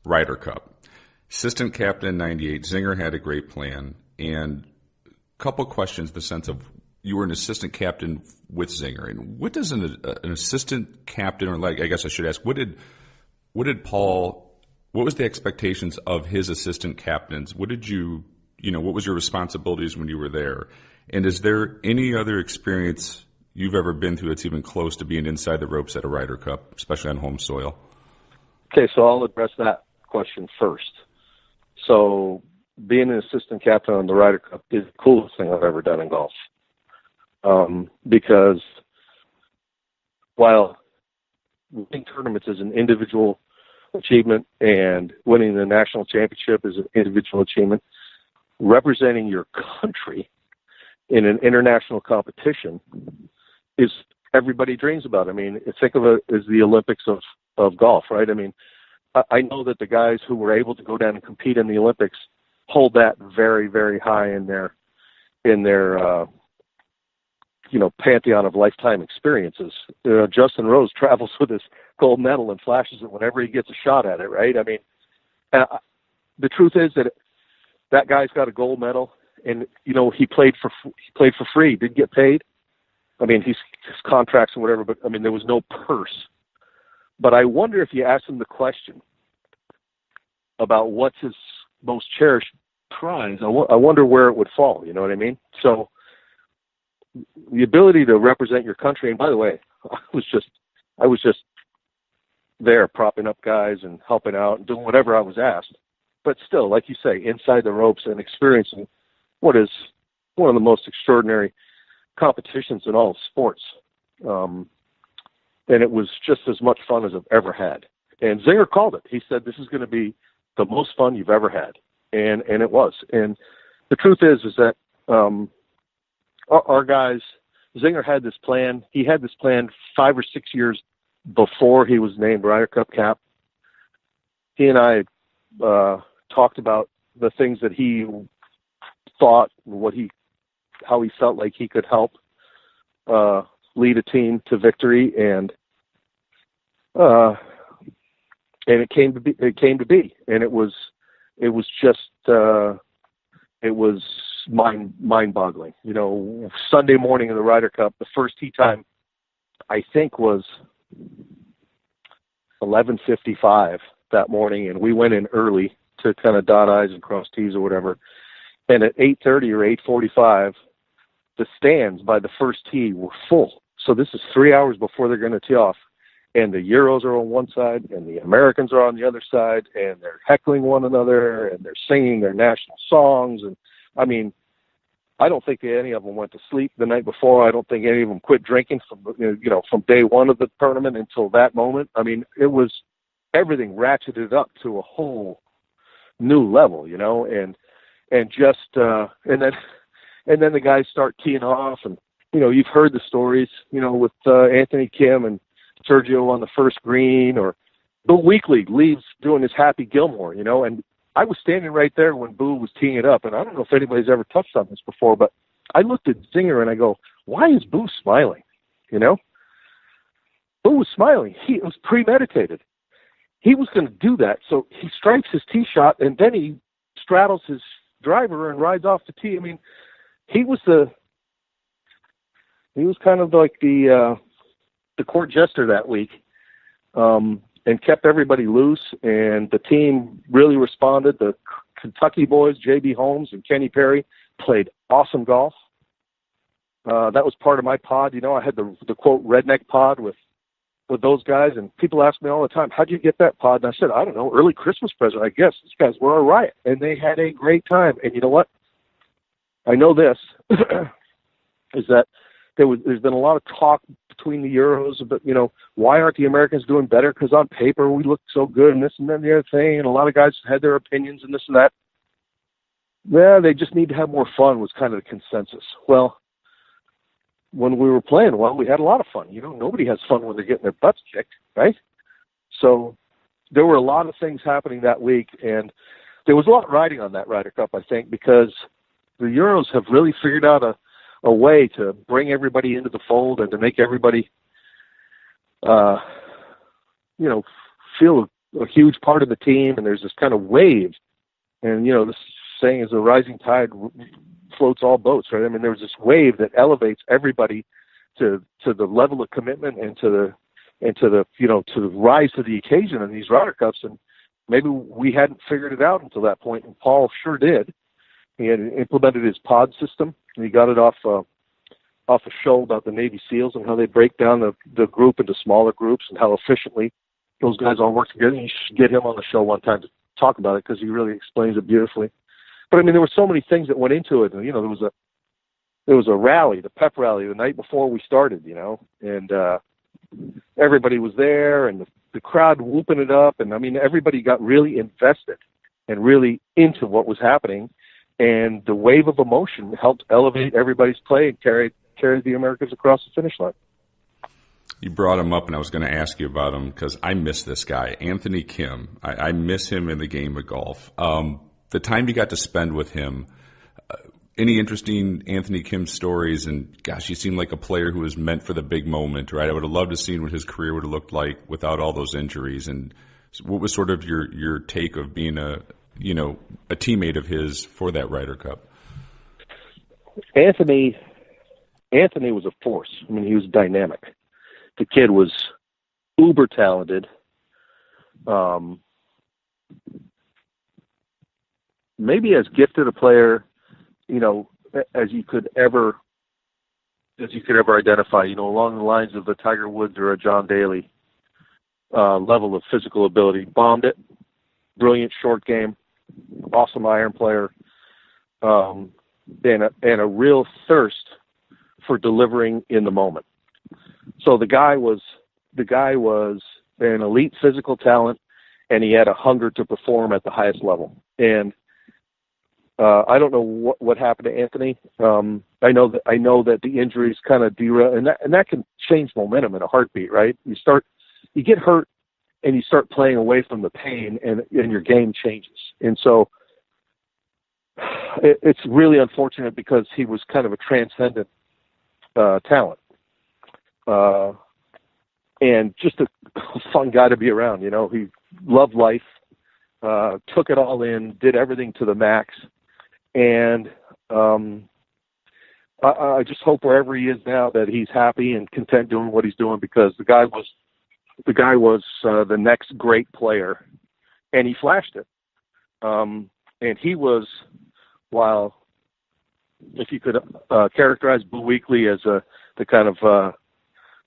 Ryder Cup. Assistant captain in 98. Zinger had a great plan. And a couple questions in the sense of you were an assistant captain with Zinger. And what does an assistant captain, or I guess I should ask, what did Paul, what was the expectations of his assistant captains? What did what was your responsibilities when you were there? And is there any other experience you've ever been through that's even close to being inside the ropes at a Ryder Cup, especially on home soil? Okay, so I'll address that question first. So being an assistant captain on the Ryder Cup is the coolest thing I've ever done in golf. Because while winning tournaments is an individual achievement and winning the national championship is an individual achievement, representing your country in an international competition is everybody dreams about. I mean, think of it as the Olympics of golf, right? I mean, I know that the guys who were able to go down and compete in the Olympics hold that very, very high in their pantheon of lifetime experiences. Justin Rose travels with his gold medal and flashes it whenever he gets a shot at it, right? I mean, the truth is that guy's got a gold medal, and he played for free, didn't get paid. I mean, his contracts and whatever, but I mean, there was no purse. But I wonder if you ask him the question about what's his most cherished prize, I wonder where it would fall. You know what I mean? So the ability to represent your country, and by the way, I was just there propping up guys and helping out and doing whatever I was asked. But still, like you say, inside the ropes and experiencing what is one of the most extraordinary competitions in all of sports. And it was just as much fun as I've ever had. And Zinger called it. He said, this is going to be the most fun you've ever had. And it was. And the truth is that our guys, Zinger had this plan. He had this plan 5 or 6 years before he was named Ryder Cup cap. He and I talked about the things that he thought, how he felt like he could help lead a team to victory, and it came to be, and it was mind-boggling. Sunday morning in the Ryder Cup, the first tee time I think was 11:55 that morning, and we went in early to kind of dot I's and cross T's or whatever. And at 8:30 or 8:45, the stands by the first tee were full. So this is 3 hours before they're going to tee off. And the Euros are on one side and the Americans are on the other side, and they're heckling one another and they're singing their national songs. And I mean, I don't think any of them went to sleep the night before. I don't think any of them quit drinking from day one of the tournament until that moment. I mean, it was everything ratcheted up to a whole new level, and then the guys start teeing off, and you've heard the stories, with Anthony Kim and Sergio on the first green, or Bill Weekley leaves doing his Happy Gilmore, and I was standing right there when Boo was teeing it up, and I don't know if anybody's ever touched on this before, but I looked at Zinger and I go, why is Boo smiling? Boo was smiling. It was premeditated. He was going to do that, so he strikes his tee shot, and then he straddles his driver and rides off the tee. I mean, he was kind of like the court jester that week, and kept everybody loose, and the team really responded. The Kentucky boys, J.B. Holmes and Kenny Perry, played awesome golf. That was part of my pod. I had the quote redneck pod with with those guys, and people ask me all the time, how'd you get that pod? And I said, I don't know, early Christmas present, I guess. These guys were a riot, and they had a great time. And you know what? I know this, is that there's been a lot of talk between the Euros about, why aren't the Americans doing better? Because on paper we look so good and this and then the other thing, and a lot of guys had their opinions and this and that. Yeah, they just need to have more fun was kind of the consensus. Well, when we were playing well, we had a lot of fun. Nobody has fun when they're getting their butts kicked, right? So there were a lot of things happening that week, and there was a lot riding on that Ryder Cup, I think, because the Euros have really figured out a way to bring everybody into the fold and to make everybody, feel a huge part of the team. And there's this kind of wave. And, this saying is a rising tide floats all boats, right? I mean, there's this wave that elevates everybody to the level of commitment and to the rise to the occasion in these Ryder Cups. And maybe we hadn't figured it out until that point, and Paul sure did. He had implemented his pod system, and he got it off a show about the Navy SEALs and how they break down the group into smaller groups and how efficiently those guys all work together. And you should get him on the show one time to talk about it because he really explains it beautifully. But I mean, there were so many things that went into it. And, there was a rally, the pep rally, the night before we started, and everybody was there, and the crowd whooping it up. And I mean, everybody got really invested and really into what was happening. And the wave of emotion helped elevate everybody's play and carried the Americans across the finish line. You brought him up, and I was going to ask you about him because I miss this guy, Anthony Kim. I miss him in the game of golf. The time you got to spend with him, any interesting Anthony Kim stories? And gosh, he seemed like a player who was meant for the big moment, right? I would have loved to have seen what his career would have looked like without all those injuries. And what was sort of your take of being a teammate of his for that Ryder Cup? Anthony was a force. I mean, he was dynamic. The kid was uber talented. Maybe as gifted a player, as you could ever identify, along the lines of a Tiger Woods or a John Daly level of physical ability. Bombed it. Brilliant short game. Awesome iron player. And a real thirst for delivering in the moment. So the guy was an elite physical talent, and he had a hunger to perform at the highest level. And I don't know what happened to Anthony. I know that the injuries kind of derail, and that can change momentum in a heartbeat, right? You get hurt, and you start playing away from the pain, and your game changes. And so it's really unfortunate because he was kind of a transcendent talent. And just a fun guy to be around. He loved life, took it all in, did everything to the max. And I just hope wherever he is now that he's happy and content doing what he's doing, because the guy was the next great player, and he flashed it. And he was, while if you could characterize Boo Weekley as the kind of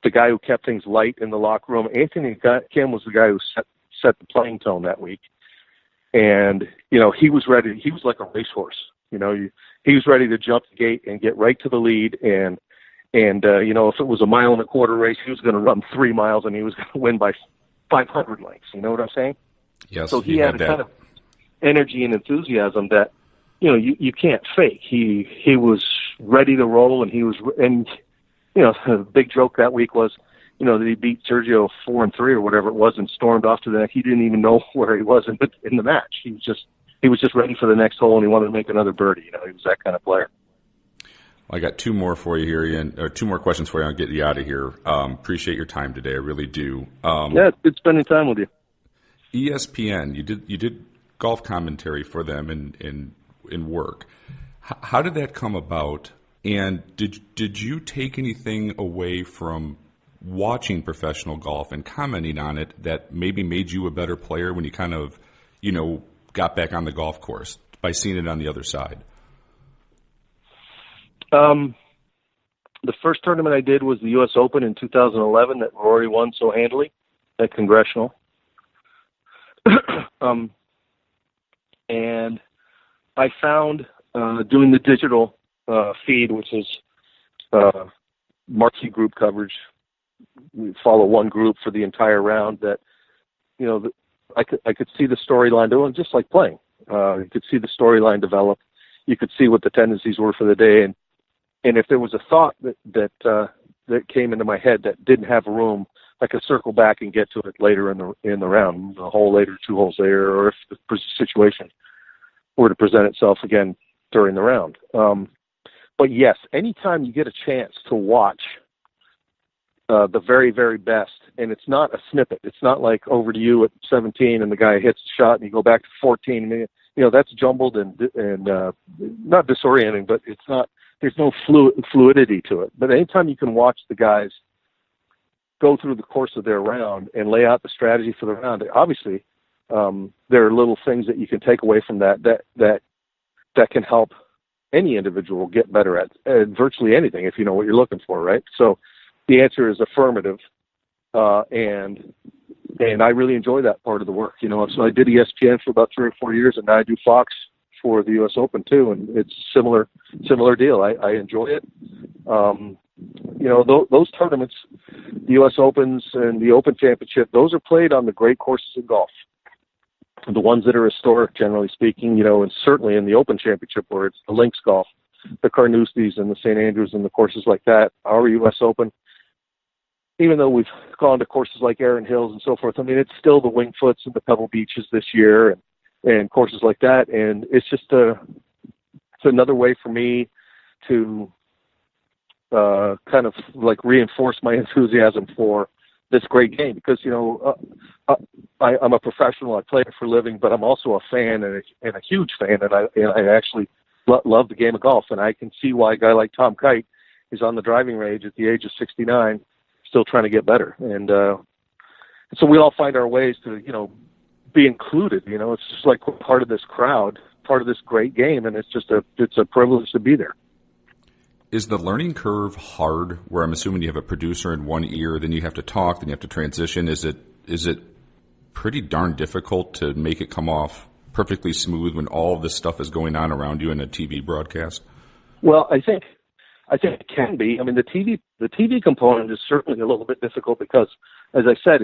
the guy who kept things light in the locker room, Anthony Kim was the guy who set the playing tone that week. And, he was ready. He was like a racehorse. He was ready to jump the gate and get right to the lead. And if it was a 1.25 mile race, he was going to run 3 miles and he was going to win by 500 lengths. You know what I'm saying? Yes. So he had a kind of energy and enthusiasm that, you can't fake. He was ready to roll, and the big joke that week was, that he beat Sergio 4-3 or whatever it was and stormed off to the next. He didn't even know where he was in the match. He was just ready for the next hole, and he wanted to make another birdie. He was that kind of player. Well, I got two more for you here, Ian, or two more questions for you. I'll get you out of here. Appreciate your time today. I really do. Yeah, it's good spending time with you. ESPN, you did golf commentary for them in work. How did that come about? And did you take anything away from watching professional golf and commenting on it that maybe made you a better player when you kind of, got back on the golf course by seeing it on the other side? The first tournament I did was the U.S. Open in 2011 that Rory won so handily at Congressional. And I found doing the digital feed, which is marquee group coverage. We follow one group for the entire round. That I could see the storyline doing, just like playing. You could see the storyline develop. You could see what the tendencies were for the day, and if there was a thought that came into my head that didn't have room, I could circle back and get to it later in the round, a hole later, 2 holes later, or if the situation were to present itself again during the round. But yes, anytime you get a chance to watch the very, very best, and it's not a snippet. It's not like over to you at 17 and the guy hits the shot and you go back to 14. That's jumbled and not disorienting, but it's not. There's no fluidity to it. But anytime you can watch the guys go through the course of their round and lay out the strategy for the round, obviously there are little things that you can take away from that can help any individual get better at virtually anything if you know what you're looking for, right? So the answer is affirmative, and I really enjoy that part of the work. So I did ESPN for about 3 or 4 years, and now I do Fox for the U.S. Open too, and it's similar deal. I enjoy it. Those tournaments, the U.S. Opens and the Open Championship, those are played on the great courses in golf. The ones that are historic, generally speaking, and certainly in the Open Championship where it's the links golf, the Carnousties and the St. Andrews and the courses like that, our U.S. Open, even though we've gone to courses like Erin Hills and so forth, I mean, it's still the Wingfoots and the Pebble Beaches this year and courses like that. And it's just it's another way for me to kind of like reinforce my enthusiasm for this great game because, I'm a professional. I play it for a living, but I'm also a fan and a huge fan. And I actually love the game of golf. And I can see why a guy like Tom Kite is on the driving range at the age of 69, still trying to get better. And so we all find our ways to, be included. It's just like we're part of this crowd, part of this great game. And it's a privilege to be there. Is the learning curve hard, where I'm assuming you have a producer in one ear, then you have to talk, then you have to transition? Is it pretty darn difficult to make it come off perfectly smooth when all of this stuff is going on around you in a TV broadcast? Well, I think it can be. I mean, the TV component is certainly a little bit difficult because, as I said,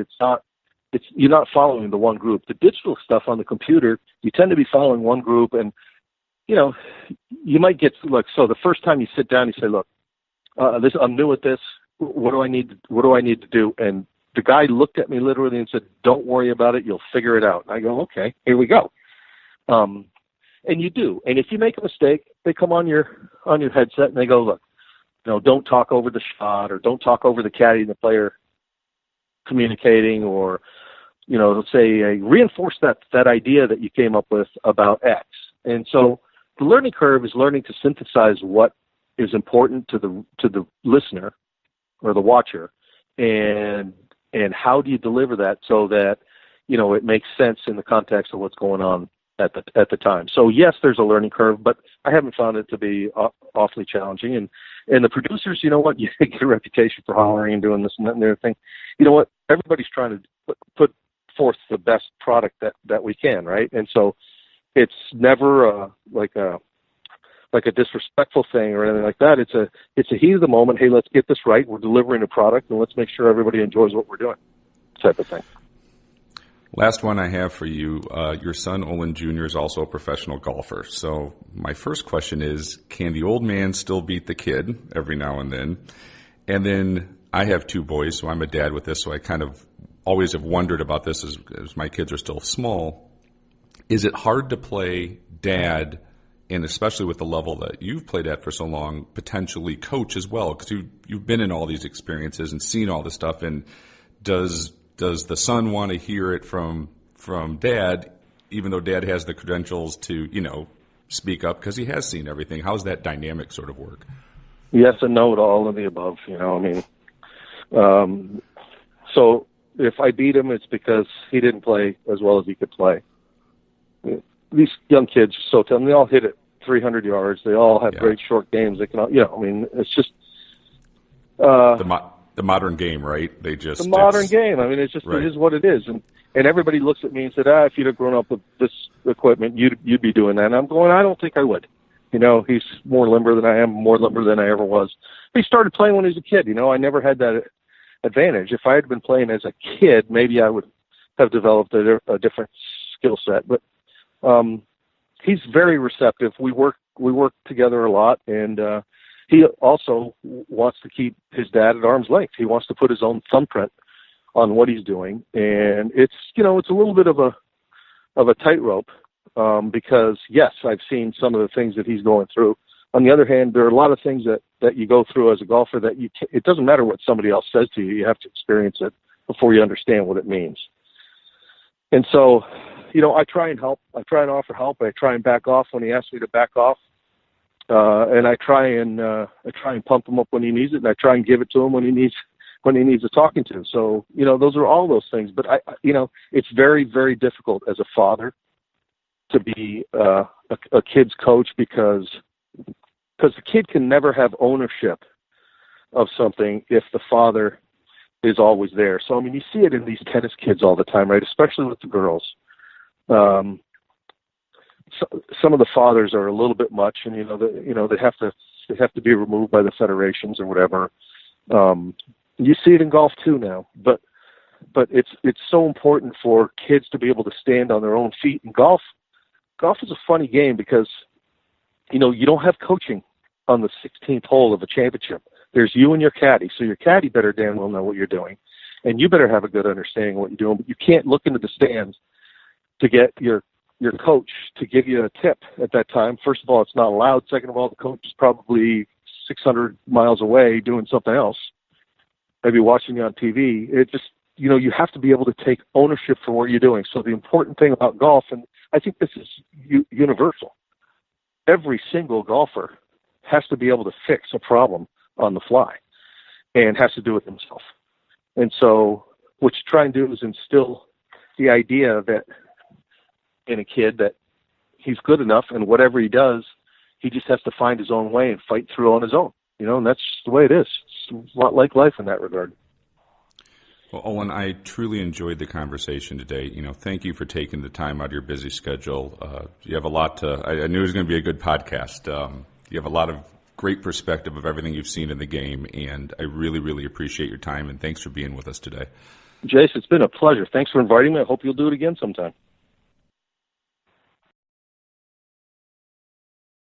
you're not following the one group. The digital stuff on the computer, you tend to be following one group, and you might get so the first time you sit down, you say, look, I'm new at this. What do I need to do? And the guy looked at me literally and said, don't worry about it. You'll figure it out. And I go, okay, here we go. And you do. And if you make a mistake, they come on your headset and they go, look, don't talk over the shot or don't talk over the caddy and the player communicating, or, let's say reinforce that idea that you came up with about X. And so the learning curve is learning to synthesize what is important to the listener or the watcher, and how do you deliver that so that it makes sense in the context of what's going on at the time. So yes, there's a learning curve, but I haven't found it to be awfully challenging. And the producers, you get a reputation for hollering and doing this and that and the other thing. You know what? Everybody's trying to put forth the best product that we can, right? And so it's never like a disrespectful thing or anything like that. It's a heat of the moment. Hey, let's get this right. We're delivering a product, and let's make sure everybody enjoys what we're doing, type of thing. Last one I have for you. Your son, Olin Jr., is also a professional golfer. So my first question is, can the old man still beat the kid every now and then? And then I have 2 boys, so I'm a dad with this, so I kind of always have wondered about this as my kids are still small. Is it hard to play dad, and especially with the level that you've played at for so long, potentially coach as well? Because you've been in all these experiences and seen all this stuff, and does the son want to hear it from dad, even though dad has the credentials to, speak up because he has seen everything? How's that dynamic sort of work? Yes and no to all of the above, so if I beat him, it's because he didn't play as well as he could play. These young kids are so talented. They all hit it 300 yards. They all have great short games. They can all, it's just, The modern game, right? They just the modern game. I mean, it's just right. It is what it is, and everybody looks at me and said, if you'd have grown up with this equipment, you'd be doing that. And I'm going, I don't think I would. You know, he's more limber than I am, more limber than I ever was. He started playing when he was a kid. You know, I never had that advantage. If I had been playing as a kid, maybe I would have developed a different skill set. But he's very receptive. We work together a lot, and he also wants to keep his dad at arm's length. He wants to put his own thumbprint on what he's doing, and it's a little bit of a tightrope because yes, I've seen some of the things that he's going through. On the other hand, there are a lot of things that you go through as a golfer that it doesn't matter what somebody else says to you. You have to experience it before you understand what it means. And so, you know, I try and help. I try and offer help. I try and back off when he asks me to back off. And I try and pump him up when he needs it, and I try and give it to him when he needs a talking to. So, you know, those are all those things. But it's very, very difficult as a father to be a kid's coach because the kid can never have ownership of something if the father is always there. So, I mean, you see it in these tennis kids all the time, right? Especially with the girls. Some of the fathers are a little bit much, and they have to be removed by the federations or whatever. You see it in golf too now, but it's so important for kids to be able to stand on their own feet. And golf is a funny game because you don't have coaching on the 16th hole of a championship. There's you and your caddy, so your caddy better damn well know what you're doing, and you better have a good understanding of what you're doing. But you can't look into the stands to get your coach to give you a tip at that time. First of all, it's not allowed. Second of all, the coach is probably 600 miles away doing something else, maybe watching you on TV. It just, you have to be able to take ownership for what you're doing. So the important thing about golf, and I think this is universal, every single golfer has to be able to fix a problem on the fly and has to do it himself. And so what you try and do is instill the idea that in a kid that he's good enough, and whatever he does, he just has to find his own way and fight through on his own, and that's just the way it is. It's a lot like life in that regard. Well, Olin, I truly enjoyed the conversation today. Thank you for taking the time out of your busy schedule. You have a lot I knew it was going to be a good podcast. You have a lot of great perspective of everything you've seen in the game, and I really, really appreciate your time, and thanks for being with us today. Jace, it's been a pleasure. Thanks for inviting me. I hope you'll do it again sometime.